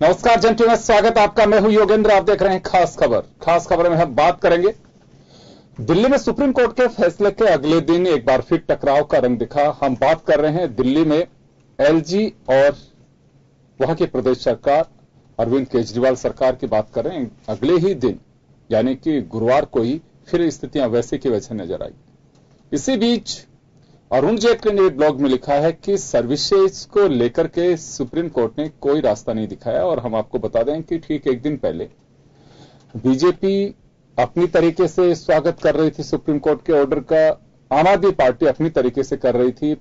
नमस्कार जंटू में स्वागत आपका। मैं हूं योगेंद्र, आप देख रहे हैं खास खबर। खास खबर में हम बात करेंगे दिल्ली में सुप्रीम कोर्ट के फैसले के अगले दिन एक बार फिर टकराव का रंग दिखा। हम बात कर रहे हैं दिल्ली में एलजी और वहां की प्रदेश सरकार अरविंद केजरीवाल सरकार की बात कर रहे हैं। अगले ही दिन यानी कि गुरुवार को ही फिर स्थितियां वैसे की वैसे नजर आई। इसी बीच अरुण जेटली ने ब्लॉग में लिखा है कि सर्विसेज को लेकर के सुप्रीम कोर्ट ने कोई रास्ता नहीं दिखाया। और हम आपको बता दें कि ठीक एक दिन पहले बीजेपी अपनी तरीके से स्वागत कर रही थी सुप्रीम कोर्ट के ऑर्डर का, आम आदमी पार्टी अपनी तरीके से कर रही थी।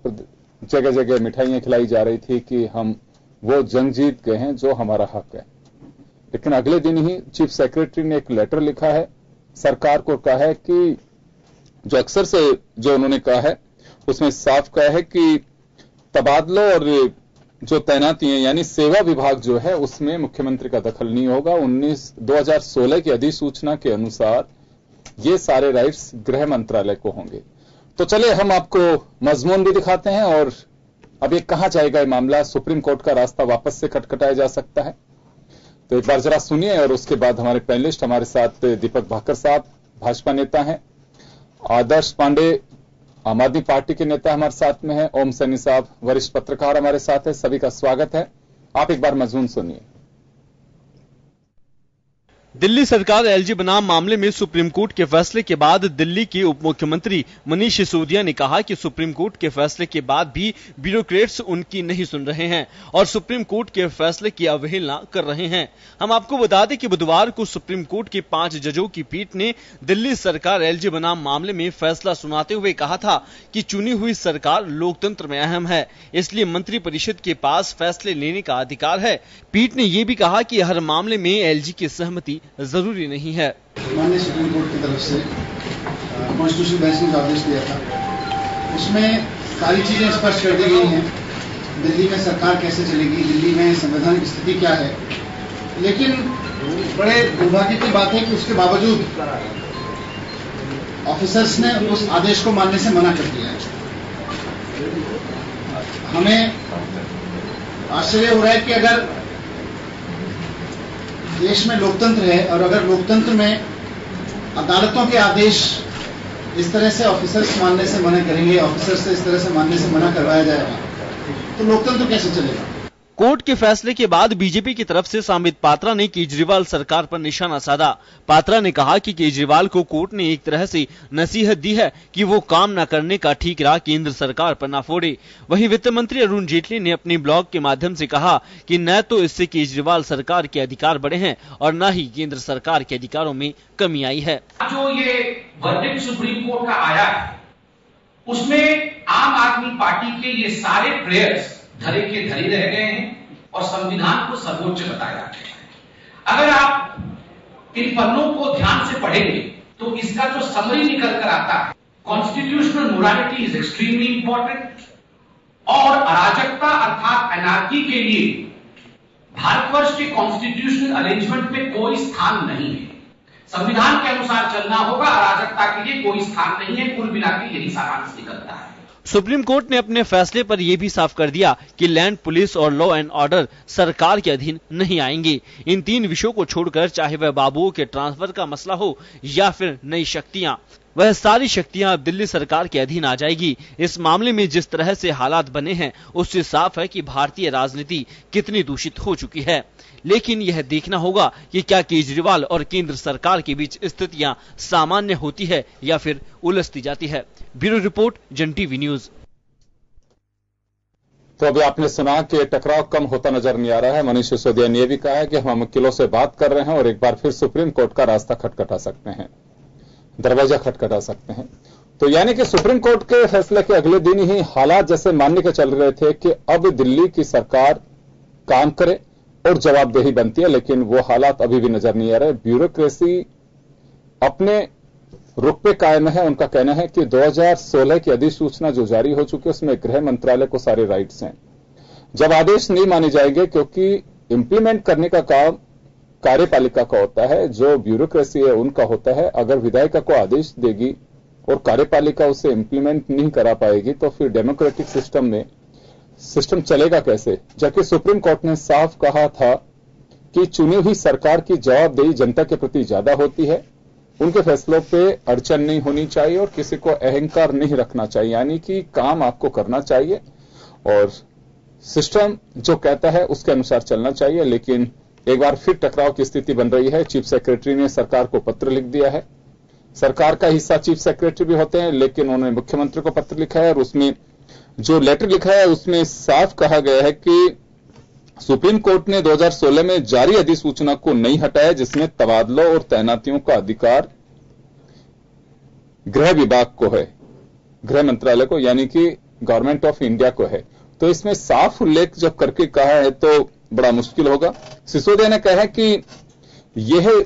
जगह जगह मिठाइयां खिलाई जा रही थी कि हम वो जंग जीत गए हैं जो हमारा हक है। लेकिन अगले दिन ही चीफ सेक्रेटरी ने एक लेटर लिखा है, सरकार को कहा है कि जो अक्सर से जो उन्होंने कहा है उसमें साफ कहा है कि तबादलों और जो तैनाती है यानी सेवा विभाग जो है उसमें मुख्यमंत्री का दखल नहीं होगा। 2016 की अधिसूचना के अनुसार ये सारे राइट्स गृह मंत्रालय को होंगे। तो चलिए हम आपको मजमून भी दिखाते हैं और अब ये कहां जाएगा ये मामला, सुप्रीम कोर्ट का रास्ता वापस से खटखटाया जा सकता है। तो एक बार जरा सुनिए और उसके बाद हमारे पैनलिस्ट हमारे साथ दीपक भाकर साहब भाजपा नेता हैं, आदर्श पांडे आम आदमी पार्टी के नेता हमारे साथ में है, ओम सैनी साहब वरिष्ठ पत्रकार हमारे साथ है। सभी का स्वागत है। आप एक बार मजमून सुनिए। दिल्ली सरकार एलजी बनाम मामले में सुप्रीम कोर्ट के फैसले के बाद दिल्ली के उप मुख्यमंत्री मनीष सिसोदिया ने कहा कि सुप्रीम कोर्ट के फैसले के बाद भी ब्यूरोक्रेट्स उनकी नहीं सुन रहे हैं और सुप्रीम कोर्ट के फैसले की अवहेलना कर रहे हैं। हम आपको बता दें कि बुधवार को सुप्रीम कोर्ट के 5 जजों की पीठ ने दिल्ली सरकार एलजी बनाम मामले में फैसला सुनाते हुए कहा था कि चुनी हुई सरकार लोकतंत्र में अहम है, इसलिए मंत्रिपरिषद के पास फैसले लेने का अधिकार है। पीठ ने यह भी कहा कि हर मामले में एलजी की सहमति जरूरी नहीं है। माननीय सुप्रीम कोर्ट की तरफ से कॉन्स्टिट्यूशन बेंच ने आदेश दिया था, उसमें सारी चीजें स्पष्ट कर दी गई हैं। दिल्ली में सरकार कैसे चलेगी, दिल्ली में संविधान की स्थिति क्या है। लेकिन बड़े दुर्भाग्य की बात है कि उसके बावजूद ऑफिसर्स ने उस आदेश को मानने से मना कर दिया है। हमें आश्चर्य हो रहा है कि अगर देश में लोकतंत्र है और अगर लोकतंत्र में अदालतों के आदेश इस तरह से ऑफिसर्स मानने से मना करेंगे, ऑफिसर्स से इस तरह से मानने से मना करवाया जाएगा, तो लोकतंत्र कैसे चलेगा। कोर्ट के फैसले के बाद बीजेपी की तरफ से सांबित पात्रा ने केजरीवाल सरकार पर निशाना साधा। पात्रा ने कहा कि केजरीवाल को कोर्ट ने एक तरह से नसीहत दी है कि वो काम न करने का ठीकरा केंद्र सरकार पर न फोड़े। वहीं वित्त मंत्री अरुण जेटली ने अपने ब्लॉग के माध्यम से कहा कि न तो इससे केजरीवाल सरकार के अधिकार बढ़े हैं और न ही केंद्र सरकार के अधिकारों में कमी आई है। जो ये वर्डिक्ट सुप्रीम कोर्ट का आया है उसमें आम आदमी पार्टी के ये सारे प्रेयर्स धरे के धरे रह गए हैं और संविधान को सर्वोच्च बताया गया है। अगर आप इन पन्नों को ध्यान से पढ़ेंगे तो इसका जो समरी निकल कर आता है, constitutional morality is extremely important और अराजकता अर्थात एनार्की के लिए भारतवर्ष के कॉन्स्टिट्यूशनल अरेंजमेंट में कोई स्थान नहीं है। संविधान के अनुसार चलना होगा, अराजकता के लिए कोई स्थान नहीं है। कुल मिला के यही सारांश निकलता है। सुप्रीम कोर्ट ने अपने फैसले पर यह भी साफ कर दिया कि लैंड पुलिस और लॉ एंड ऑर्डर सरकार के अधीन नहीं आएंगे। इन 3 विषयों को छोड़कर चाहे वह बाबुओं के ट्रांसफर का मसला हो या फिर नई शक्तियां, वह सारी शक्तियां अब दिल्ली सरकार के अधीन आ जाएगी। इस मामले में जिस तरह से हालात बने हैं उससे साफ है कि भारतीय राजनीति कितनी दूषित हो चुकी है। लेकिन यह देखना होगा कि क्या केजरीवाल और केंद्र सरकार के बीच स्थितियां सामान्य होती है या फिर उलझती जाती है। ब्यूरो रिपोर्ट, जन टीवी न्यूज। तो अभी आपने सुना कि टकराव कम होता नजर नहीं आ रहा है। मनीष सिसोदिया ने यह भी कहा है कि हम वकीलों से बात कर रहे हैं और एक बार फिर सुप्रीम कोर्ट का रास्ता खटखटा सकते हैं, दरवाजा खटखटा सकते हैं। तो यानी कि सुप्रीम कोर्ट के फैसले के अगले दिन ही हालात जैसे मानने के चल रहे थे कि अब दिल्ली की सरकार काम करे और जवाबदेही बनती है, लेकिन वो हालात अभी भी नजर नहीं आ रहे। ब्यूरोक्रेसी अपने रुख पे कायम है। उनका कहना है कि 2016 की अधिसूचना जो जारी हो चुकी है उसमें गृह मंत्रालय को सारे राइट्स हैं। जब आदेश नहीं माने जाएंगे, क्योंकि इंप्लीमेंट करने का काम कार्यपालिका का होता है, जो ब्यूरोक्रेसी है उनका होता है। अगर विधायिका को आदेश देगी और कार्यपालिका उसे इंप्लीमेंट नहीं करा पाएगी तो फिर डेमोक्रेटिक सिस्टम चलेगा कैसे। जबकि सुप्रीम कोर्ट ने साफ कहा था कि चुनी हुई सरकार की जवाबदेही जनता के प्रति ज्यादा होती है, उनके फैसलों पे अड़चन नहीं होनी चाहिए और किसी को अहंकार नहीं रखना चाहिए, यानी कि काम आपको करना चाहिए और सिस्टम जो कहता है उसके अनुसार चलना चाहिए। लेकिन एक बार फिर टकराव की स्थिति बन रही है। चीफ सेक्रेटरी ने सरकार को पत्र लिख दिया है। सरकार का हिस्सा चीफ सेक्रेटरी भी होते हैं, लेकिन उन्होंने मुख्यमंत्री को पत्र लिखा है और उसमें जो लेटर लिखा है उसमें साफ कहा गया है कि सुप्रीम कोर्ट ने 2016 में जारी अधिसूचना को नहीं हटाया जिसमें तबादलों और तैनातियों का अधिकार गृह विभाग को है, गृह मंत्रालय को, यानी कि गवर्नमेंट ऑफ इंडिया को है। तो इसमें साफ उल्लेख जब करके कहा है तो बड़ा मुश्किल होगा। सिसोदिया ने कहा है कि यह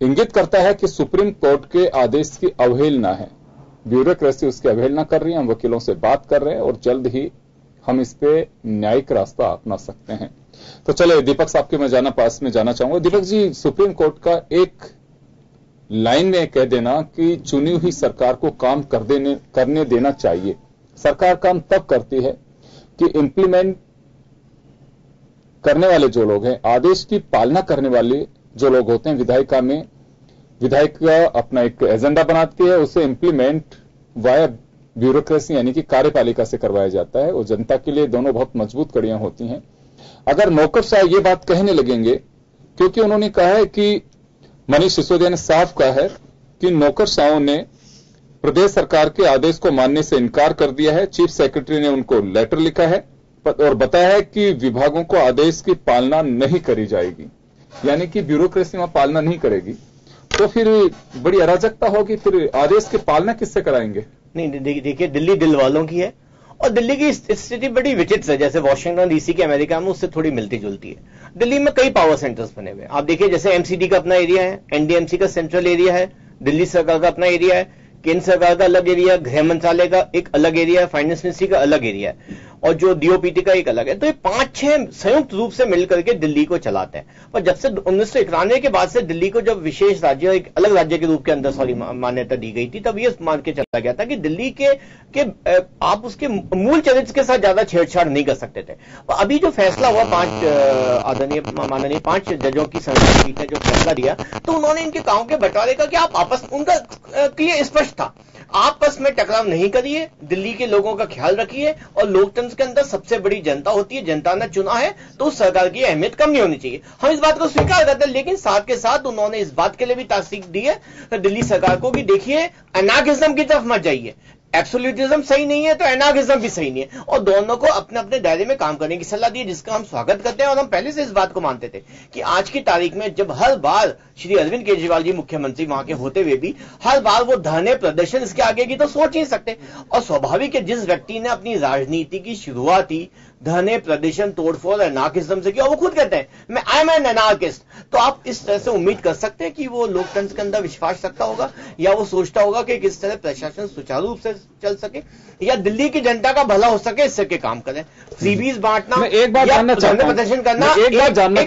इंगित करता है कि सुप्रीम कोर्ट के आदेश की अवहेलना है, ब्यूरोक्रेसी उसकी अवहेलना कर रही है। हम वकीलों से बात कर रहे हैं और जल्द ही हम इस पे न्यायिक रास्ता अपना सकते हैं। तो चलो दीपक साहब के मैं पास में जाना चाहूंगा। दीपक जी, सुप्रीम कोर्ट का एक लाइन में कह देना कि चुनी हुई सरकार को काम करने देना चाहिए। सरकार काम तब करती है कि इंप्लीमेंट करने वाले जो लोग हैं, आदेश की पालना करने वाले जो लोग होते हैं, विधायिका अपना एक एजेंडा बनाती है, उसे इंप्लीमेंट वाया ब्यूरोक्रेसी यानी कि कार्यपालिका से करवाया जाता है और जनता के लिए दोनों बहुत मजबूत कड़ियां होती हैं। अगर नौकरशाह ये बात कहने लगेंगे, क्योंकि उन्होंने कहा है कि मनीष सिसोदिया ने साफ कहा है कि नौकरशाहों ने प्रदेश सरकार के आदेश को मानने से इनकार कर दिया है। चीफ सेक्रेटरी ने उनको लेटर लिखा है और बताया है कि विभागों को आदेश की पालना नहीं करी जाएगी, यानी कि ब्यूरोक्रेसी वहां पालना नहीं करेगी। तो फिर बड़ी अराजकता होगी, फिर आदेश की पालना किससे कराएंगे? नहीं, देखिए दिल्ली दिल वालों की है और दिल्ली की स्थिति बड़ी विचित्र है। जैसे वॉशिंगटन डीसी के अमेरिका में उससे थोड़ी मिलती जुलती है। दिल्ली में कई पावर सेंटर्स बने हुए हैं। आप देखिए जैसे एमसीडी का अपना एरिया है, एनडीएमसी का सेंट्रल एरिया है, दिल्ली सरकार का अपना एरिया है, केंद्र सरकार का अलग एरिया, गृह मंत्रालय का एक अलग एरिया है, फाइनेंस मिनिस्ट्री का अलग एरिया है और जो डीओपीटी का एक अलग है। तो ये 5-6 संयुक्त रूप से मिलकर के दिल्ली को चलाते हैं। पर जब से 1991 के बाद से दिल्ली को जब विशेष राज्य, एक अलग राज्य के रूप के अंदर मान्यता दी गई थी, तब ये मान के चला गया था कि दिल्ली के आप उसके मूल चरित्र के साथ ज्यादा छेड़छाड़ नहीं कर सकते थे। अभी जो फैसला हुआ माननीय 5 जजों की संविधान पीठ ने जो फैसला दिया, तो उन्होंने इनके गांव के बंटवारे का कि आप आपस, उनका क्लियर स्पष्ट था, आपस में टकराव नहीं करिए, दिल्ली के लोगों का ख्याल रखिए और लोकतंत्र के अंदर सबसे बड़ी जनता होती है, जनता ने चुना है तो उस सरकार की अहमियत कम नहीं होनी चाहिए। हम इस बात को स्वीकार करते हैं, लेकिन साथ के साथ उन्होंने इस बात के लिए भी तासीक दी है तो दिल्ली सरकार को कि देखिए अनार्किज्म की तरफ मत जाइए, एब्सोल्यूटिज्म सही नहीं है तो एनार्किज्म भी सही नहीं है, और दोनों को अपने अपने दायरे में काम करने की सलाह दी, जिसका हम स्वागत करते हैं। और हम पहले से इस बात को मानते थे कि आज की तारीख में जब हर बार श्री अरविंद केजरीवाल जी मुख्यमंत्री वहां के होते हुए भी हर बार वो धरने प्रदर्शन, इसके आगे की तो सोच नहीं सकते। और स्वाभाविक है, जिस व्यक्ति ने अपनी राजनीति की शुरुआत ही धरने प्रदर्शन तोड़फोड़ एनार्किज्म से किया, वो खुद कहते हैं आई एम एन एनार्किस्ट, तो आप इस तरह से उम्मीद कर सकते हैं कि वो लोकतंत्र के अंदर विश्वास रखता होगा या वो सोचता होगा कि किस तरह प्रशासन सुचारू रूप से चल सके या दिल्ली की जनता का भला हो सके, इससे के काम करें। फ्रीबीज बांटना, एक बात जानना चाहता हूं, प्रदर्शन करना एक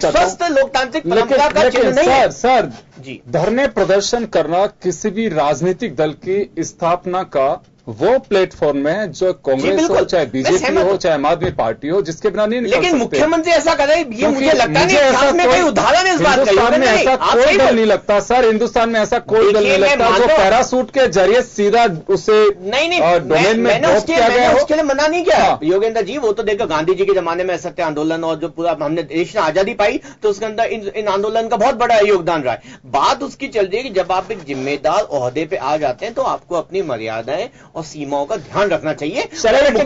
स्वस्थ लोकतांत्रिक परंपरा का चिन्ह नहीं है। सर जी, धरने प्रदर्शन करना किसी भी राजनीतिक दल की स्थापना का वो प्लेटफॉर्म है जो कांग्रेस हो, चाहे बीजेपी हो, चाहे आम आदमी पार्टी हो, जिसके बिना नहीं निकल सकते। लेकिन मुख्यमंत्री ऐसा करे, ये मुझे लगता नहीं। ऐसा कोई उदाहरण इस बात का हिंदुस्तान में ऐसा कोई दल नहीं लगता सर, हिंदुस्तान में ऐसा कोई दल नहीं लगता जो पैरासूट के जरिए सीधा उसे डोमेन में ड्रॉप किया गया हो। उसके लिए मना नहीं किया योगेंद्र जी, वो तो देखो गांधी जी के जमाने में सत्य आंदोलन और जो पूरा हमने देश ने आजादी पाई तो उसके अंदर इन आंदोलन का बहुत बड़ा योगदान रहा है। बात उसकी चल रही है कि जब आप एक जिम्मेदार ओहदे पे आ जाते हैं तो आपको अपनी मर्यादाएं और सीमाओं का ध्यान रखना चाहिए। सर एक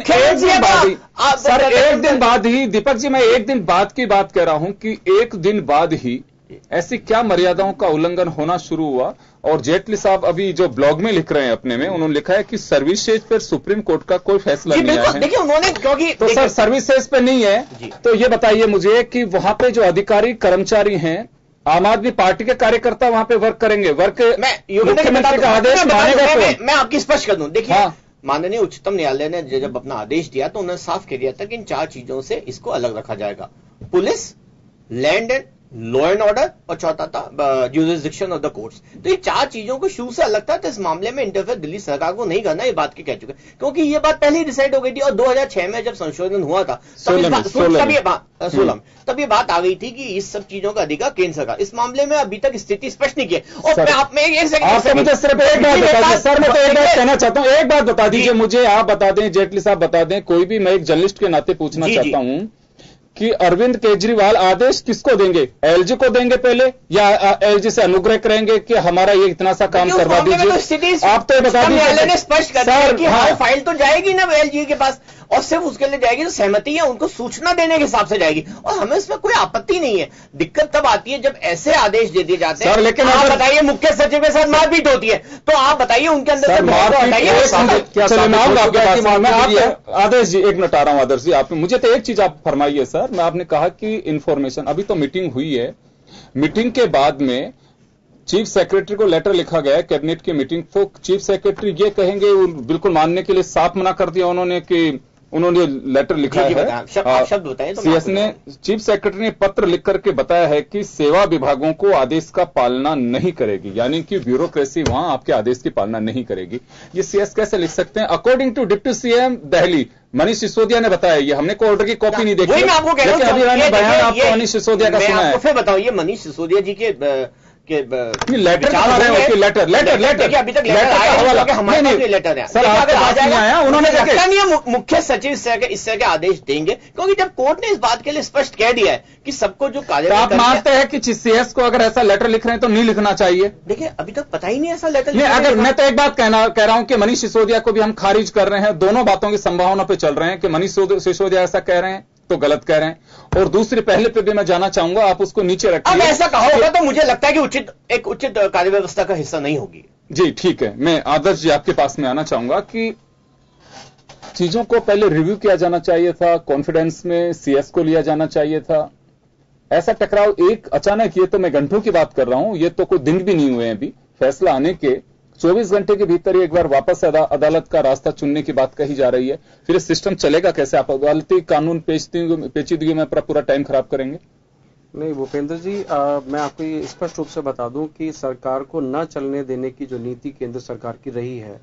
दिन बाद ही दीपक जी, मैं एक दिन बाद की बात कह रहा हूं कि एक दिन बाद ही ऐसी क्या मर्यादाओं का उल्लंघन होना शुरू हुआ। और जेटली साहब अभी जो ब्लॉग में लिख रहे हैं अपने में, उन्होंने लिखा है कि सर्विसेज पर सुप्रीम कोर्ट का कोई फैसला नहीं आया है। देखिए उन्होंने, क्योंकि तो सर सर्विसेज पे नहीं है, तो ये बताइए मुझे कि वहां पे जो अधिकारी कर्मचारी हैं, आम आदमी पार्टी के कार्यकर्ता वहां पे वर्क करेंगे, मुख्यमंत्री का आदेश मानेगा तो मैं आपकी स्पष्ट कर दूं। देखिए माननीय उच्चतम न्यायालय ने जब अपना आदेश दिया तो उन्होंने साफ कह दिया था कि इन 4 चीजों से इसको अलग रखा जाएगा, police, land and law and order, और चौथा था ज्यूरिसडिक्शन ऑफ द कोर्ट्स। तो ये चार चीजों को शुरू से अलग था, तो इस मामले में इंटरफेयर दिल्ली सरकार को नहीं करना, ये बात की कह चुके, क्योंकि ये बात पहले ही डिसाइड हो गई थी। और 2006 में जब संशोधन हुआ था तब ये बात आ गई थी कि इस सब चीजों का अधिकार केंद्र सरकार। इस मामले में अभी तक स्थिति स्पष्ट नहीं की है। और मैं आप में एक सेकंड मुझे सिर्फ एक बात बता दीजिए सर, मैं तो एक बात कहना चाहता हूं, एक बात बता दीजिए मुझे, आप बता दें, जेटली साहब बता दें, कोई भी, मैं एक जर्नलिस्ट के नाते पूछना चाहता हूं कि अरविंद केजरीवाल आदेश किसको देंगे? एलजी को देंगे पहले, या एलजी से अनुग्रह करेंगे कि हमारा ये इतना सा काम करवा दीजिए? आप तो बता दीजिए। स्पष्ट कर दिया कि हाँ, फाइल तो जाएगी ना एलजी के पास, और सिर्फ उसके लिए जाएगी तो सहमति है, उनको सूचना देने के हिसाब से जाएगी, और हमें इसमें कोई आपत्ति नहीं है। दिक्कत तब आती है जब ऐसे आदेश दे दिए जाते हैं। लेकिन आप बताइए, मुख्य सचिव के साथ मारपीट होती है, तो आप बताइए उनके अंदर आदेश जी, एक मिनट आ रहा हूं। आदर्श जी, आप मुझे तो एक चीज आप फरमाइए सर, मैं आपने कहा कि इंफॉर्मेशन, अभी तो मीटिंग हुई है, मीटिंग के बाद में चीफ सेक्रेटरी को लेटर लिखा गया है, कैबिनेट की मीटिंग, तो चीफ सेक्रेटरी ये कहेंगे, बिल्कुल मानने के लिए साफ मना कर दिया उन्होंने कि उन्होंने लेटर लिखा है, शब्द बताएं तो सीएस ने, चीफ सेक्रेटरी ने पत्र लिख करके बताया है कि सेवा विभागों को आदेश का पालना नहीं करेगी, यानी कि ब्यूरोक्रेसी वहां आपके आदेश की पालना नहीं करेगी। ये सीएस कैसे लिख सकते हैं? According to deputy CM Delhi Manish Sisodia ने बताया, ये हमने को ऑर्डर की कॉपी नहीं देखी, मैं आपको कह रहा हूं, अभी मैंने बयान आपको मनीष सिसोदिया का सुना है। फिर बताओ, ये मनीष सिसोदिया जी के लेटर अभी तक लेटर है सर, आया उन्होंने लगता नहीं है मुख्य सचिव इस तरह के आदेश देंगे, क्योंकि जब कोर्ट ने इस बात के लिए स्पष्ट कह दिया है कि सबको जो कार्य, आप मानते हैं कि सीएस को अगर ऐसा लेटर लिख रहे हैं तो नहीं लिखना चाहिए? देखिए, अभी तक पता ही नहीं ऐसा लेटर नहीं, अगर मैं तो एक बात कह रहा हूं कि मनीष सिसोदिया को भी हम खारिज कर रहे हैं, दोनों बातों की संभावना पे चल रहे हैं कि मनीष सिसोदिया ऐसा कह रहे हैं तो गलत कह रहे हैं, और दूसरी पहले पे भी मैं जाना चाहूंगा, आप उसको नीचे रखिए। अब ऐसा कहा होगा तो मुझे लगता है कि एक उचित कार्य व्यवस्था का हिस्सा नहीं होगी। जी ठीक है, मैं आदर्श जी आपके पास में आना चाहूंगा कि चीजों को पहले रिव्यू किया जाना चाहिए था, कॉन्फिडेंस में सीएस को लिया जाना चाहिए था। ऐसा टकराव एक अचानक, ये तो मैं घंटों की बात कर रहा हूं, ये तो कोई दिन भी नहीं हुए हैं अभी, फैसला आने के 24 घंटे के भीतर ही एक बार वापस अदालत का रास्ता चुनने की बात कही जा रही है। फिर ये सिस्टम चलेगा कैसे? आप अदालती कानून पेचीदगी में पूरा टाइम खराब करेंगे? नहीं भूपेंद्र जी, मैं आपको ये स्पष्ट रूप से बता दूं कि सरकार को न चलने देने की जो नीति केंद्र सरकार की रही है,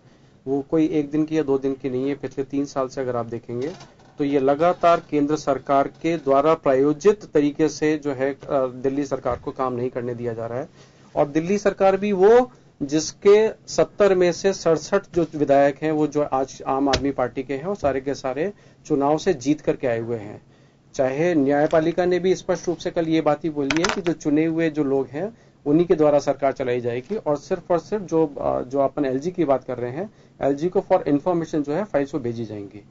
वो कोई एक दिन की या 2 दिन की नहीं है। पिछले 3 साल से अगर आप देखेंगे तो ये लगातार केंद्र सरकार के द्वारा प्रायोजित तरीके से जो है दिल्ली सरकार को काम नहीं करने दिया जा रहा है। और दिल्ली सरकार भी वो जिसके 70 में से 67 जो विधायक हैं, वो जो आज आम आदमी पार्टी के हैं, वो सारे के सारे चुनाव से जीत करके आए हुए हैं। चाहे न्यायपालिका ने भी स्पष्ट रूप से कल ये बात ही बोली है कि जो चुने हुए जो लोग हैं उन्हीं के द्वारा सरकार चलाई जाएगी, और सिर्फ जो अपन एलजी की बात कर रहे हैं, एलजी को फॉर इंफॉर्मेशन जो है फाइल्स को भेजी जाएंगी।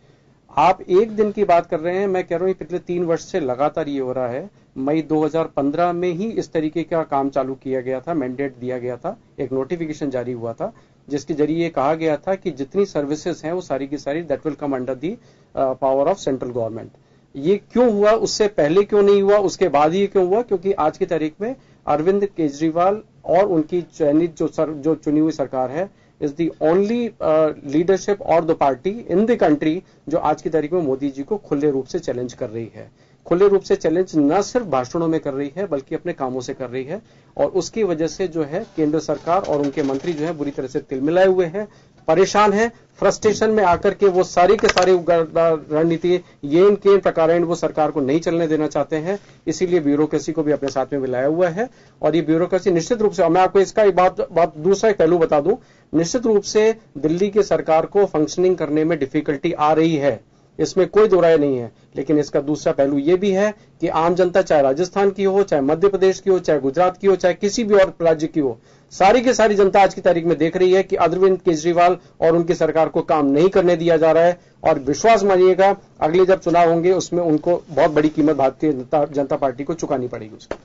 आप एक दिन की बात कर रहे हैं, मैं कह रहा हूं पिछले 3 वर्ष से लगातार ये हो रहा है। मई 2015 में ही इस तरीके का काम चालू किया गया था, मैंडेट दिया गया था, एक नोटिफिकेशन जारी हुआ था जिसके जरिए कहा गया था कि जितनी सर्विसेज हैं वो सारी की सारी that will come under the power of central government. ये क्यों हुआ? उससे पहले क्यों नहीं हुआ? उसके बाद ही क्यों हुआ? क्योंकि आज की तारीख में अरविंद केजरीवाल और उनकी चयनित जो चुनी हुई सरकार है इज दी ओनली लीडरशिप और the party in the country जो आज की तारीख में मोदी जी को खुले रूप से चैलेंज कर रही है। खुले रूप से चैलेंज न सिर्फ भाषणों में कर रही है बल्कि अपने कामों से कर रही है, और उसकी वजह से जो है केंद्र सरकार और उनके मंत्री जो है बुरी तरह से तिलमिलाए हुए हैं, परेशान है, फ्रस्ट्रेशन में आकर के वो सारी के सारी रणनीति ये इन प्रकार वो सरकार को नहीं चलने देना चाहते हैं। इसीलिए ब्यूरोक्रेसी को भी अपने साथ में मिलाया हुआ है, और ये ब्यूरोक्रेसी निश्चित रूप से, मैं आपको इसका एक बात दूसरा एक पहलू बता दूं, निश्चित रूप से दिल्ली की सरकार को फंक्शनिंग करने में डिफिकल्टी आ रही है, इसमें कोई दो राय नहीं है। लेकिन इसका दूसरा पहलू यह भी है कि आम जनता चाहे राजस्थान की हो, चाहे मध्य प्रदेश की हो, चाहे गुजरात की हो, चाहे किसी भी और राज्य की हो, सारी की सारी जनता आज की तारीख में देख रही है कि अरविंद केजरीवाल और उनकी सरकार को काम नहीं करने दिया जा रहा है। और विश्वास मानिएगा अगले जब चुनाव होंगे उसमें उनको बहुत बड़ी कीमत भारतीय जनता पार्टी को चुकानी पड़ेगी उसकी।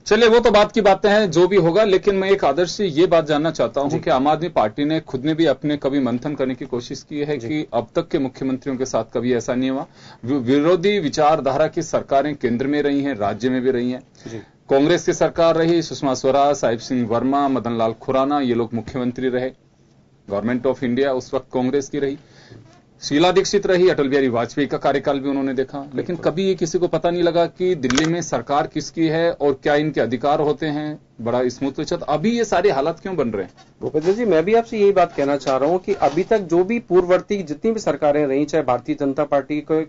चलिए वो तो बात की बातें हैं जो भी होगा, लेकिन मैं एक आदर्श से ये बात जानना चाहता हूं कि आम आदमी पार्टी ने खुद ने भी अपने कभी मंथन करने की कोशिश की है कि अब तक के मुख्यमंत्रियों के साथ कभी ऐसा नहीं हुआ। विरोधी विचारधारा की सरकारें केंद्र में रही हैं, राज्य में भी रही हैं। कांग्रेस की सरकार रही, सुषमा स्वराज, साहिब सिंह वर्मा, मदन लाल खुराना, ये लोग मुख्यमंत्री रहे। गवर्नमेंट ऑफ इंडिया उस वक्त कांग्रेस की रही। शीला दीक्षित रही, अटल बिहारी वाजपेयी का कार्यकाल भी उन्होंने देखा, लेकिन कभी ये किसी को पता नहीं लगा कि दिल्ली में सरकार किसकी है और क्या इनके अधिकार होते हैं। बड़ा स्मूथ चल, अभी ये सारे हालात क्यों बन रहे हैं? भूपेंद्र जी, मैं भी आपसे यही बात कहना चाह रहा हूं कि अभी तक जो भी पूर्ववर्ती जितनी भी सरकारें रही, चाहे भारतीय जनता पार्टी को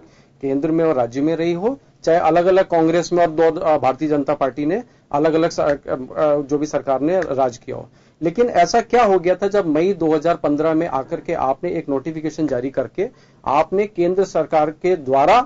केंद्र में और राज्य में रही हो, चाहे अलग अलग कांग्रेस में और दो भारतीय जनता पार्टी ने अलग अलग जो भी सरकार ने राज किया हो, लेकिन ऐसा क्या हो गया था जब मई 2015 में आकर के आपने एक नोटिफिकेशन जारी करके आपने केंद्र सरकार के द्वारा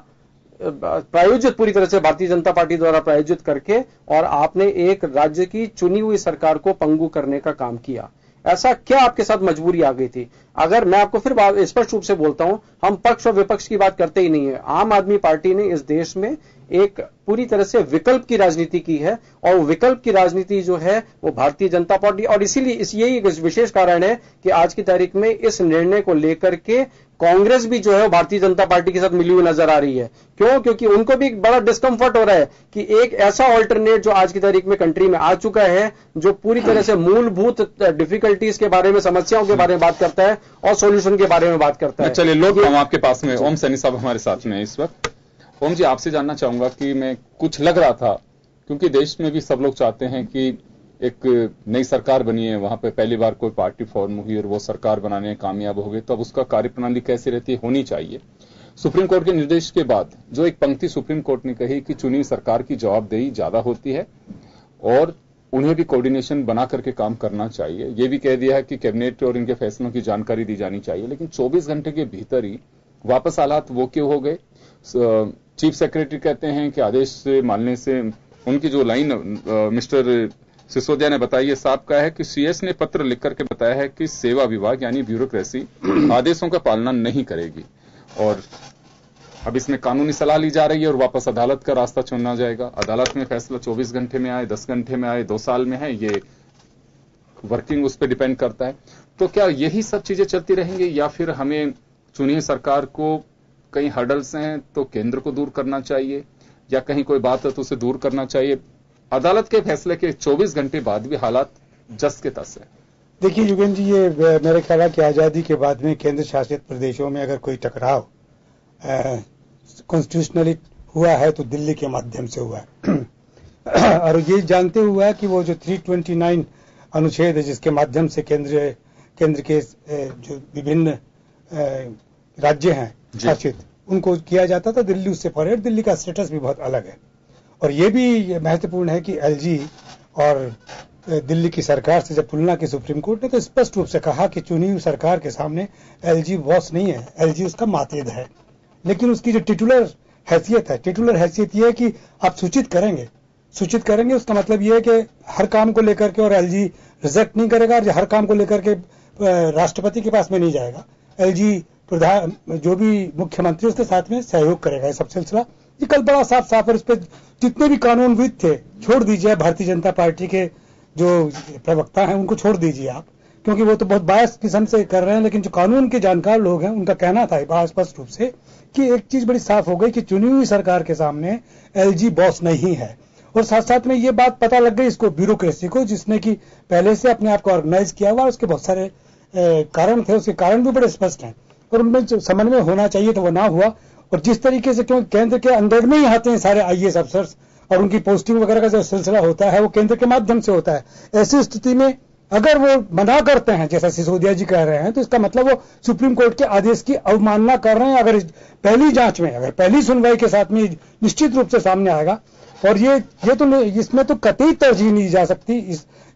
प्रायोजित, पूरी तरह से भारतीय जनता पार्टी द्वारा प्रायोजित करके, और आपने एक राज्य की चुनी हुई सरकार को पंगु करने का काम किया। ऐसा क्या आपके साथ मजबूरी आ गई थी? अगर मैं आपको फिर स्पष्ट रूप से बोलता हूं, हम पक्ष और विपक्ष की बात करते ही नहीं है। आम आदमी पार्टी ने इस देश में एक पूरी तरह से विकल्प की राजनीति की है, और विकल्प की राजनीति जो है वो भारतीय जनता पार्टी, और इसीलिए यही एक विशेष कारण है कि आज की तारीख में इस निर्णय को लेकर के कांग्रेस भी जो है वो भारतीय जनता पार्टी के साथ मिली हुई नजर आ रही है। क्यों? क्योंकि उनको भी बड़ा डिस्कंफर्ट हो रहा है कि एक ऐसा ऑल्टरनेट जो आज की तारीख में कंट्री में आ चुका है, जो पूरी तरह से मूलभूत डिफिकल्टीज के बारे में, समस्याओं के बारे में बात करता है और सॉल्यूशन के बारे में बात करता है। चलिए, लोग हम आपके पास में ओम सैनी साहब हमारे साथ में इस वक्त। ओम जी, आपसे जानना चाहूंगा कि मैं कुछ लग रहा था, क्योंकि देश में भी सब लोग चाहते हैं कि एक नई सरकार बनी है, वहां पे पहली बार कोई पार्टी फॉर्म हुई और वो सरकार बनाने में कामयाब हो गई, तो अब उसका कार्यप्रणाली कैसी रहती होनी चाहिए। सुप्रीम कोर्ट के निर्देश के बाद जो एक पंक्ति सुप्रीम कोर्ट ने कही कि चुनी सरकार की जवाबदेही ज्यादा होती है और उन्हें भी कोऑर्डिनेशन बना करके काम करना चाहिए। ये भी कह दिया है कि कैबिनेट और इनके फैसलों की जानकारी दी जानी चाहिए, लेकिन 24 घंटे के भीतर ही वापस हालात वो क्यों हो गए? चीफ सेक्रेटरी कहते हैं कि आदेश से मानने से, उनकी जो लाइन मिस्टर सिसोदिया ने बताई है, साफ कहा है कि सीएस ने पत्र लिख करके बताया है कि सेवा विभाग यानी ब्यूरोक्रेसी आदेशों का पालना नहीं करेगी, और अब इसमें कानूनी सलाह ली जा रही है और वापस अदालत का रास्ता चुनना जाएगा। अदालत में फैसला 24 घंटे में आए, 10 घंटे में आए, 2 साल में है, ये वर्किंग उस पर डिपेंड करता है। तो क्या यही सब चीजें चलती रहेंगी, या फिर हमें चुनी सरकार को कहीं हर्डल्स हैं तो केंद्र को दूर करना चाहिए, या कहीं कोई बात है तो उसे दूर करना चाहिए? अदालत के फैसले के 24 घंटे बाद भी हालात जस के तस है। देखिए युगेंद्र जी, ये मेरे ख्याल है कि आजादी के बाद में केंद्र शासित प्रदेशों में अगर कोई टकराव कॉन्स्टिट्यूशनली हुआ है तो दिल्ली के माध्यम से हुआ है और ये जानते हुआ है कि वो जो 329 अनुच्छेद है जिसके माध्यम से केंद्र के जो विभिन्न राज्य हैं शासित, उनको किया जाता था, दिल्ली उससे फॉरवर्ड, दिल्ली का स्टेटस भी बहुत अलग है। और ये भी महत्वपूर्ण है कि एलजी और दिल्ली की सरकार से जब तुलना की सुप्रीम कोर्ट ने, तो स्पष्ट रूप से कहा कि चुनी हुई सरकार के सामने एलजी बॉस नहीं है, एलजी उसका मातहत है। लेकिन उसकी जो टिटुलर हैसियत है, टिटुलर हैसियत ये है कि आप सूचित करेंगे, उसका मतलब ये है कि हर काम को लेकर के, और एलजी रिजेक्ट नहीं करेगा, और हर काम को लेकर के राष्ट्रपति के पास में नहीं जाएगा। एलजी प्रधान जो भी मुख्यमंत्री उसके साथ में सहयोग करेगा। ये सब सिलसिला ये कल बड़ा साफ और उस पर जितने भी कानूनविद थे छोड़ दीजिए, भारतीय जनता पार्टी के जो प्रवक्ता हैं उनको छोड़ दीजिए आप, क्योंकि वो तो बहुत बायस किस्म से कर रहे हैं, लेकिन जो कानून के जानकार लोग हैं उनका कहना था बड़ा स्पष्ट रूप से कि एक चीज बड़ी साफ हो गई कि चुनी हुई सरकार के सामने एलजी बॉस नहीं है। और साथ साथ में ये बात पता लग गई इसको, ब्यूरोक्रेसी को, जिसने कि पहले से अपने आप को ऑर्गेनाइज किया हुआ, उसके बहुत सारे कारण थे, उसके कारण भी बड़े स्पष्ट हैं और उनमें समन्वय होना चाहिए तो वो ना हुआ। और जिस तरीके से, क्योंकि केंद्र के अंदर में ही आते हैं सारे आईएएस अफसर्स और उनकी पोस्टिंग वगैरह का जो सिलसिला होता है वो केंद्र के माध्यम से होता है। ऐसी स्थिति में अगर वो मना करते हैं जैसा सिसोदिया जी कह रहे हैं, तो इसका मतलब वो सुप्रीम कोर्ट के आदेश की अवमानना कर रहे हैं। अगर पहली जांच में, अगर पहली सुनवाई के साथ में निश्चित रूप से सामने आएगा, और ये तो इसमें तो कतई तरजीह नहीं जा सकती।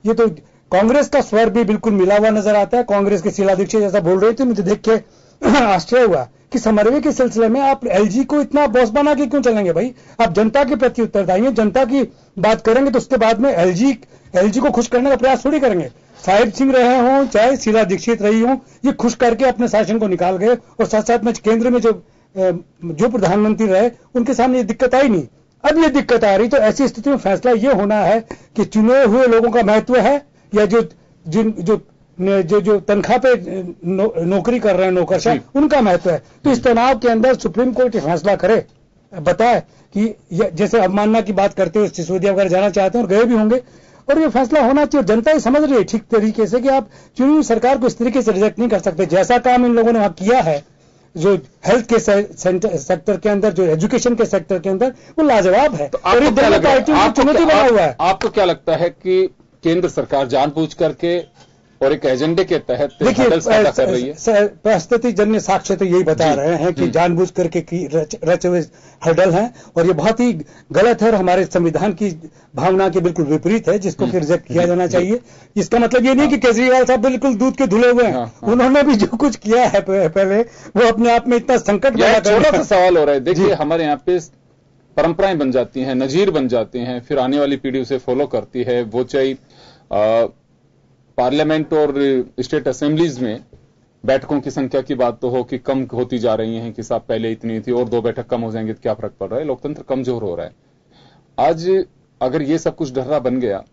ये तो कांग्रेस का स्वर भी बिल्कुल मिला हुआ नजर आता है। कांग्रेस के शीला दीक्षित जैसा बोल रही थी, मुझे देख के आश्चर्य हुआ कि समन्वय के सिलसिले में आप एलजी को इतना बॉस बना के क्यों चलेंगे भाई? आप जनता के प्रति उत्तरदायी हैं, जनता की बात करेंगे तो उसके बाद में एलजी को खुश करने का प्रयास थोड़ी करेंगे। साहिब सिंह रहे हों चाहे शीला दीक्षित रही हों, ये खुश करके अपने शासन को निकाल गए, और साथ साथ में केंद्र में जो प्रधानमंत्री रहे उनके सामने ये दिक्कत आई नहीं। अब ये दिक्कत आ रही, तो ऐसी स्थिति में फैसला ये होना है कि चुने हुए लोगों का महत्व है या जो तनख्वाह पे नौकरी कर रहे हैं नौकरशाह, उनका महत्व है। तो इस तनाव के अंदर सुप्रीम कोर्ट फैसला करे, बताए कि जैसे अवमानना की बात करते हुए सिसोदिया वगैरह जाना चाहते हैं और गए भी होंगे, और ये फैसला होना चाहिए। जनता ये समझ रही है ठीक तरीके से कि आप चुनी हुई सरकार को इस तरीके से रिजेक्ट नहीं कर सकते। जैसा काम इन लोगों ने वहां किया है जो हेल्थ के सेक्टर के अंदर, जो एजुकेशन के सेक्टर के अंदर, वो लाजवाब है। तो आपको क्या लग रहा है, चुनौती बना हुआ है। आपको क्या लगता है कि केंद्र सरकार जानबूझ करके और एक एजेंडे के तहत हर्डल्स पैदा कर रही है? परिस्थिति जन्य साक्ष्य तो यही बता रहे हैं कि जानबूझ करके रचे हुए हर्डल हैं, और ये बहुत ही गलत है और हमारे संविधान की भावना के बिल्कुल विपरीत है, जिसको कि रिजेक्ट किया जाना चाहिए। इसका मतलब ये नहीं कि केजरीवाल साहब बिल्कुल दूध के धुले हुए हैं। उन्होंने भी जो कुछ किया है पहले, वो अपने आप में इतना संकट में छोटा सा सवाल हो रहा है। देखिए, हमारे यहाँ पे परंपराएं बन जाती हैं, नजीर बन जाती हैं, फिर आने वाली पीढ़ी उसे फॉलो करती है। वो चाहे पार्लियामेंट और स्टेट असेंबलीज में बैठकों की संख्या की बात तो हो कि कम होती जा रही हैं, कि साहब पहले इतनी थी और 2 बैठक कम हो जाएंगे तो क्या फर्क पड़ रहा है, लोकतंत्र कमजोर हो रहा है। आज अगर ये सब कुछ ढर्रा बन गया,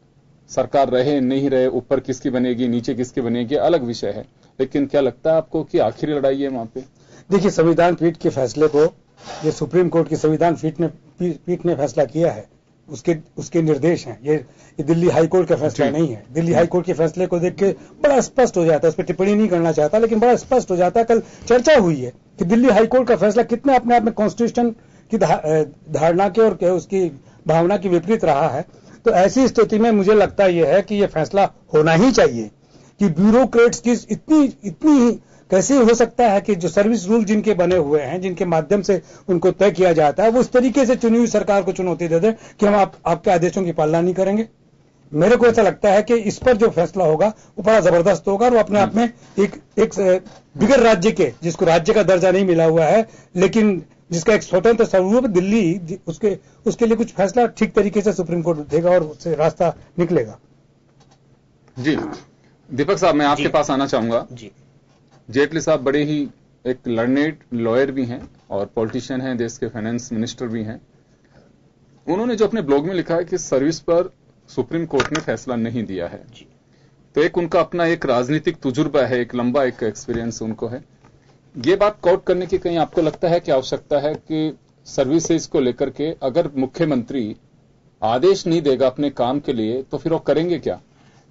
सरकार रहे नहीं रहे, ऊपर किसकी बनेगी नीचे किसकी बनेगी अलग विषय है, लेकिन क्या लगता है आपको कि आखिरी लड़ाई है वहां पे? देखिए, संविधान पीठ के फैसले को, ये सुप्रीम कोर्ट की संविधान पीठ ने फैसला किया है, उसके निर्देश हैं। ये दिल्ली हाई कोर्ट का फैसला नहीं है। दिल्ली हाई कोर्ट के फैसले को देख के बड़ा स्पष्ट हो जाता है, उस पर टिप्पणी नहीं करना चाहता, लेकिन बड़ा स्पष्ट हो जाता है। कल चर्चा हुई है कि दिल्ली हाई कोर्ट का फैसला कितना अपने आप में कॉन्स्टिट्यूशन की धारणा के और उसकी भावना के विपरीत रहा है। तो ऐसी स्थिति में मुझे लगता यह है कि यह फैसला होना ही चाहिए कि ब्यूरोक्रेट्स की इतनी कैसे हो सकता है कि जो सर्विस रूल जिनके बने हुए हैं, जिनके माध्यम से उनको तय किया जाता है, वो उस तरीके से चुनी हुई सरकार को चुनौती दे दें कि हम आपके आदेशों की पालना नहीं करेंगे। मेरे को ऐसा लगता है कि इस पर जो फैसला होगा वो बड़ा जबरदस्त होगा, और वो अपने आप में एक बिगर राज्य के, जिसको राज्य का दर्जा नहीं मिला हुआ है, लेकिन जिसका एक स्वतंत्र स्वरूप दिल्ली, उसके लिए कुछ फैसला ठीक तरीके से सुप्रीम कोर्ट देगा और उससे रास्ता निकलेगा। जी दीपक साहब, मैं आपके पास आना चाहूंगा। जी, जेटली साहब बड़े ही एक लर्नेड लॉयर भी हैं और पॉलिटिशियन हैं, देश के फाइनेंस मिनिस्टर भी हैं। उन्होंने जो अपने ब्लॉग में लिखा है कि सर्विस पर सुप्रीम कोर्ट ने फैसला नहीं दिया है, तो एक उनका अपना एक राजनीतिक तजुर्बा है, एक लंबा एक एक्सपीरियंस उनको है। ये बात कोट करने की कहीं आपको लगता है कि आवश्यकता है कि सर्विसेज को लेकर के अगर मुख्यमंत्री आदेश नहीं देगा अपने काम के लिए तो फिर वो करेंगे क्या?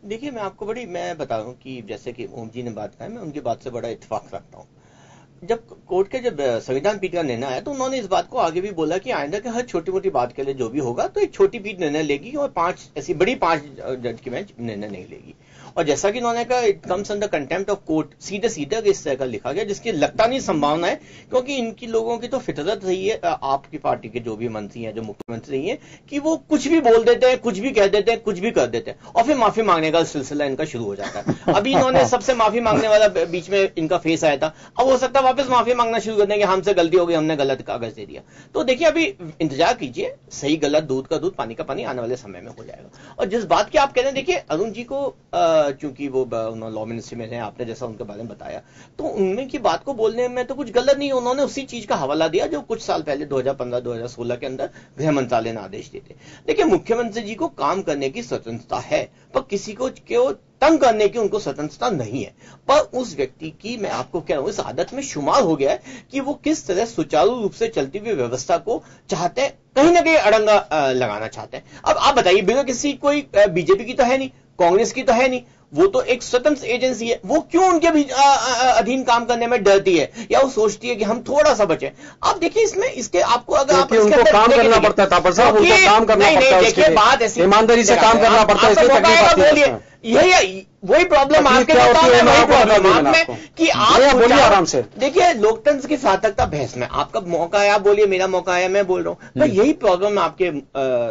देखिए, मैं बता रहा हूं कि जैसे कि ओम जी ने बात कहा, मैं उनकी बात से बड़ा इत्तेफाक रखता हूं। जब कोर्ट के संविधान पीठ का निर्णय आया तो उन्होंने इस बात को आगे भी बोला कि आइंदा के हर छोटी मोटी बात के लिए जो भी होगा तो एक छोटी पीठ निर्णय लेगी और 5 जज की बेंच निर्णय नहीं लेगी। और जैसा कि उन्होंने कहा, it comes under contempt of court, सीधे इस तरह का लिखा गया, जिसकी लगता नहीं संभावना है, क्योंकि इनकी लोगों की तो फितरत रही है, आपकी पार्टी के जो भी मंत्री हैं, जो मुख्यमंत्री हैं, कि वो कुछ भी बोल देते हैं, कुछ भी कह देते हैं, कुछ भी कर देते हैं, और फिर माफी मांगने का सिलसिला इनका शुरू हो जाता है। अभी इन्होंने सबसे माफी मांगने वाला बीच में इनका फेस आया था, अब हो सकता है वापस माफी मांगना शुरू कर देंगे, हमसे गलती हो गई, हमने गलत कागज दे दिया। तो देखिए, अभी इंतजार कीजिए, सही गलत, दूध का दूध पानी का पानी आने वाले समय में हो जाएगा। और जिस बात की आप कह रहे हैं, देखिए अरुण जी को चूंकि वो लॉ मिनिस्ट्री में है, आपने जैसा उनके बारे में बताया, तो उनमें की बात को बोलने में तो कुछ गलत नहीं। उन्होंने उसी चीज का हवाला दिया जो कुछ साल पहले 2015-2016 के अंदर गृह मंत्रालय ने आदेश दिए थे। देखिए, मुख्यमंत्री जी को काम करने की स्वतंत्रता है, पर किसी को तंग करने की उनको स्वतंत्रता नहीं है। पर उस व्यक्ति की, मैं आपको कह रहा हूं, इस आदत में शुमार हो गया है कि वो किस तरह सुचारू रूप से चलती हुई व्यवस्था को चाहते हैं, कहीं ना कहीं अड़ंगा लगाना चाहते हैं। अब आप बताइए, बिना किसी कोई बीजेपी की तो है नहीं, कांग्रेस की तो है नहीं, वो तो एक स्वतंत्र एजेंसी है, वो क्यों उनके अधीन काम करने में डरती है, या वो सोचती है कि हम थोड़ा सा बचे? आप देखिए, इसमें इसके आपको अगर आप उनको काम करना पड़ता था, उनको काम करना पड़ता है, देखिए बात ऐसी, ईमानदारी से काम करना पड़ता है। यही वही प्रॉब्लम आपके वही प्रॉब्लम में कि आप बोलिए आराम से। देखिए, लोकतंत्र की सार्थकता बहस में, आपका मौका है आप बोलिए, मेरा मौका है मैं बोल रहा हूं, पर यही प्रॉब्लम आपके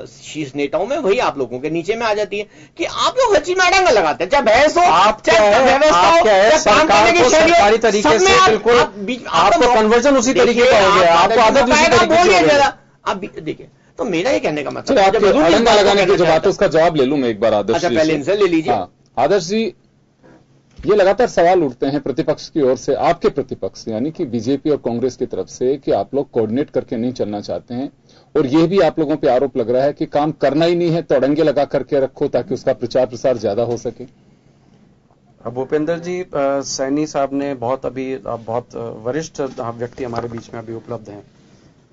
शीर्ष नेताओं में, वही आप लोगों के नीचे में आ जाती है कि आप लोग हर चीज में अड़ंगा लगाते हैं, चाहे बहस हो, चाहे व्यवस्था हो, काम करने की शैली तरीके से, बिल्कुल आपको कन्वर्जन उसी तरीके का हो गया, आपको आदत उसी तरीके की हो गया। अब देखिए, तो मेरा ये कहने का मतलब, अड़ंगा लगाने की जो बात है उसका जवाब ले लूं मैं एक बार आदर्श। अच्छा, पहले इनसे ले लीजिए। आदर्श जी, ये लगातार सवाल उठते हैं प्रतिपक्ष की ओर से, आपके प्रतिपक्ष यानी कि बीजेपी और कांग्रेस की तरफ से, कि आप लोग कोऑर्डिनेट करके नहीं चलना चाहते हैं, और यह भी आप लोगों पे आरोप लग रहा है कि काम करना ही नहीं है तो अड़ंगे लगा करके रखो ताकि उसका प्रचार प्रसार ज्यादा हो सके। भूपेंद्र जी, सैनी साहब ने बहुत वरिष्ठ व्यक्ति हमारे बीच में अभी उपलब्ध हैं,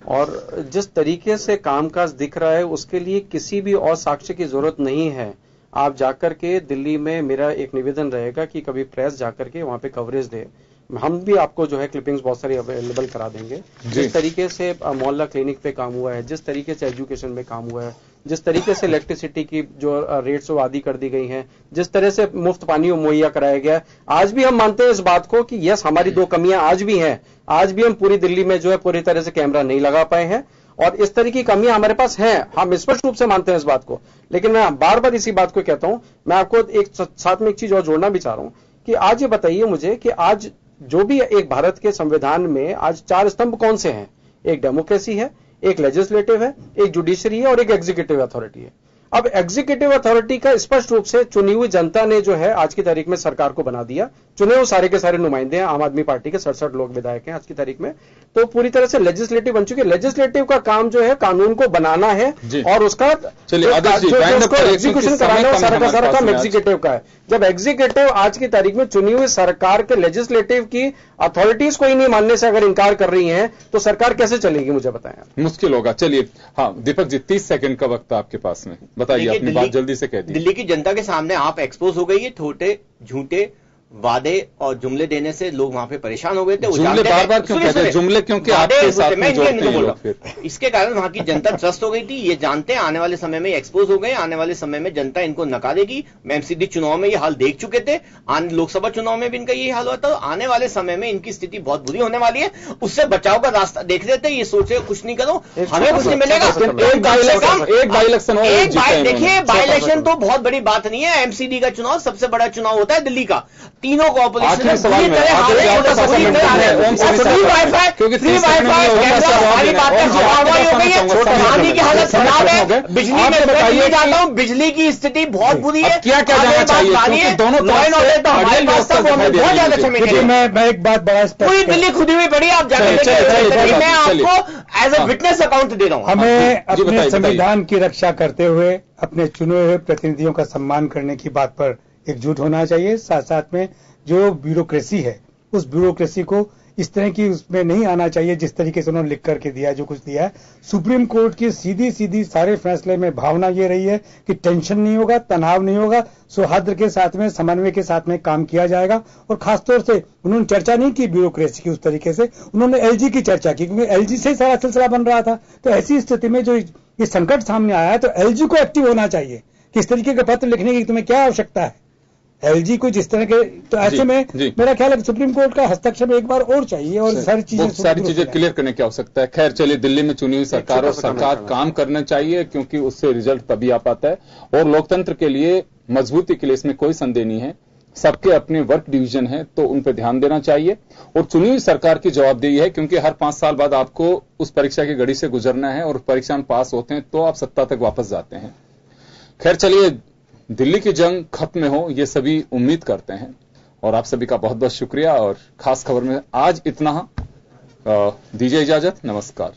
और जिस तरीके से कामकाज दिख रहा है उसके लिए किसी भी और साक्ष्य की जरूरत नहीं है। आप जाकर के दिल्ली में, मेरा एक निवेदन रहेगा कि कभी प्रेस जाकर के वहां पे कवरेज दे, हम भी आपको जो है क्लिपिंग्स बहुत सारी अवेलेबल करा देंगे। जिस तरीके से मोहल्ला क्लिनिक पे काम हुआ है, जिस तरीके से एजुकेशन में काम हुआ है, जिस तरीके से इलेक्ट्रिसिटी की जो रेट्स वो आदि कर दी गई हैं, जिस तरह से मुफ्त पानी मुहैया कराया गया, आज भी हम मानते हैं इस बात को कि यस हमारी 2 कमियां आज भी हैं। आज भी हम पूरी दिल्ली में जो है पूरी तरह से कैमरा नहीं लगा पाए हैं और इस तरह की कमियां हमारे पास हैं, हम स्पष्ट रूप से मानते हैं इस बात को। लेकिन मैं बार बार इसी बात को कहता हूं, मैं आपको एक साथ में एक चीज और जोड़ना भी चाह रहा हूं कि आज ये बताइए मुझे कि आज जो भी एक भारत के संविधान में आज 4 स्तंभ कौन से हैं? एक डेमोक्रेसी है, एक लेजिस्लेटिव है, एक जुडिशरी है और एक एग्जीक्यूटिव अथॉरिटी है। अब एग्जीक्यूटिव अथॉरिटी का स्पष्ट रूप से चुनी हुई जनता ने जो है आज की तारीख में सरकार को बना दिया। चुने हुए सारे के सारे नुमाइंदे हैं, आम आदमी पार्टी के 67 लोग विधायक हैं आज की तारीख में। तो पूरी तरह से लेजिस्लेटिव बन चुकी है। लेजिस्लेटिव का काम जो है कानून को बनाना है और उसका एग्जीक्यूशन कराना है, सारा का सारा काम एग्जीक्यूटिव का है। जब एग्जीक्यूटिव आज की तारीख में चुनी हुई सरकार के लेजिस्लेटिव की अथॉरिटीज को ही नहीं मानने से अगर इनकार कर रही हैं तो सरकार कैसे चलेगी, मुझे बताएं। मुश्किल होगा। चलिए हाँ दीपक जी, 30 सेकंड का वक्त आपके पास में, बताइए अपनी बात जल्दी से कह दीजिए। दिल्ली की जनता के सामने आप एक्सपोज हो गई है, छोटे झूठे वादे और जुमले देने से लोग वहां पे परेशान हो गए थे। जुमले बार बार क्यों कहते हैं? जुमले क्योंकि आपके साथ में जोड़ते हैं लोग फिर। इसके कारण वहां की जनता त्रस्त हो गई थी। ये जानते हैं आने वाले समय में एक्सपोज हो गए, आने वाले समय में जनता इनको नकारेगी। एमसीडी चुनाव में ये हाल देख चुके थे, लोकसभा चुनाव में भी इनका ये हाल हुआ था। आने वाले समय में इनकी स्थिति बहुत बुरी होने वाली है। उससे बचाव का रास्ता देख रहे थे, ये सोचे कुछ नहीं करो, हमें कुछ नहीं मिलेगा। एक बाई इलेक्शन हो, देखिए बाई इलेक्शन तो बहुत बड़ी बात नहीं है। एमसीडी का चुनाव सबसे बड़ा चुनाव होता है दिल्ली का। तीनों कॉर्पोरेशन सवाल में की हालत खराब है, बिजली में बताइए जाता हूँ, बिजली की स्थिति बहुत बुरी है। क्या क्या जाना चाहिए? दोनों बहुत ज्यादा समय। मैं एक बात बड़ा पूरी दिल्ली खुदी हुई पड़ी, आप जाकर मैं आपको एज ए विटनेस अकाउंट दे रहा हूँ। हमें अपने संविधान की रक्षा करते हुए अपने चुने हुए प्रतिनिधियों का सम्मान करने की बात पर एकजुट होना चाहिए। साथ साथ में जो ब्यूरोक्रेसी है उस ब्यूरोक्रेसी को इस तरह की उसमें नहीं आना चाहिए जिस तरीके से उन्होंने लिख करके दिया, जो कुछ दिया है। सुप्रीम कोर्ट की सीधी सीधी सारे फैसले में भावना ये रही है कि टेंशन नहीं होगा, तनाव नहीं होगा, सौहार्द के साथ में, समन्वय के साथ में काम किया जाएगा। और खासतौर से उन्होंने चर्चा नहीं की ब्यूरोक्रेसी की उस तरीके से, उन्होंने एलजी की चर्चा की, क्योंकि एलजी से ही सारा सिलसिला बन रहा था। तो ऐसी स्थिति में जो ये संकट सामने आया है तो एलजी को एक्टिव होना चाहिए कि इस तरीके के पत्र लिखने की तुम्हें क्या आवश्यकता है। एलजी को जिस तरह के, तो ऐसे में मेरा ख्याल है सुप्रीम कोर्ट का हस्तक्षेप एक बार और चाहिए और सारी चीजें क्लियर करने की आवश्यकता है। खैर चलिए, दिल्ली में चुनी हुई सरकार और सरकार काम करना चाहिए क्योंकि उससे रिजल्ट तभी आ पाता है। और लोकतंत्र के लिए, मजबूती के लिए इसमें कोई संदेह नहीं है। सबके अपने वर्क डिवीजन है तो उन पर ध्यान देना चाहिए। और चुनी हुई सरकार की जवाबदेही है क्योंकि हर 5 साल बाद आपको उस परीक्षा की घड़ी से गुजरना है और परीक्षा में पास होते हैं तो आप सत्ता तक वापस जाते हैं। खैर चलिए, दिल्ली की जंग खत्म हो ये सभी उम्मीद करते हैं। और आप सभी का बहुत बहुत शुक्रिया। और खास खबर में आज इतना, दीजिए इजाजत, नमस्कार।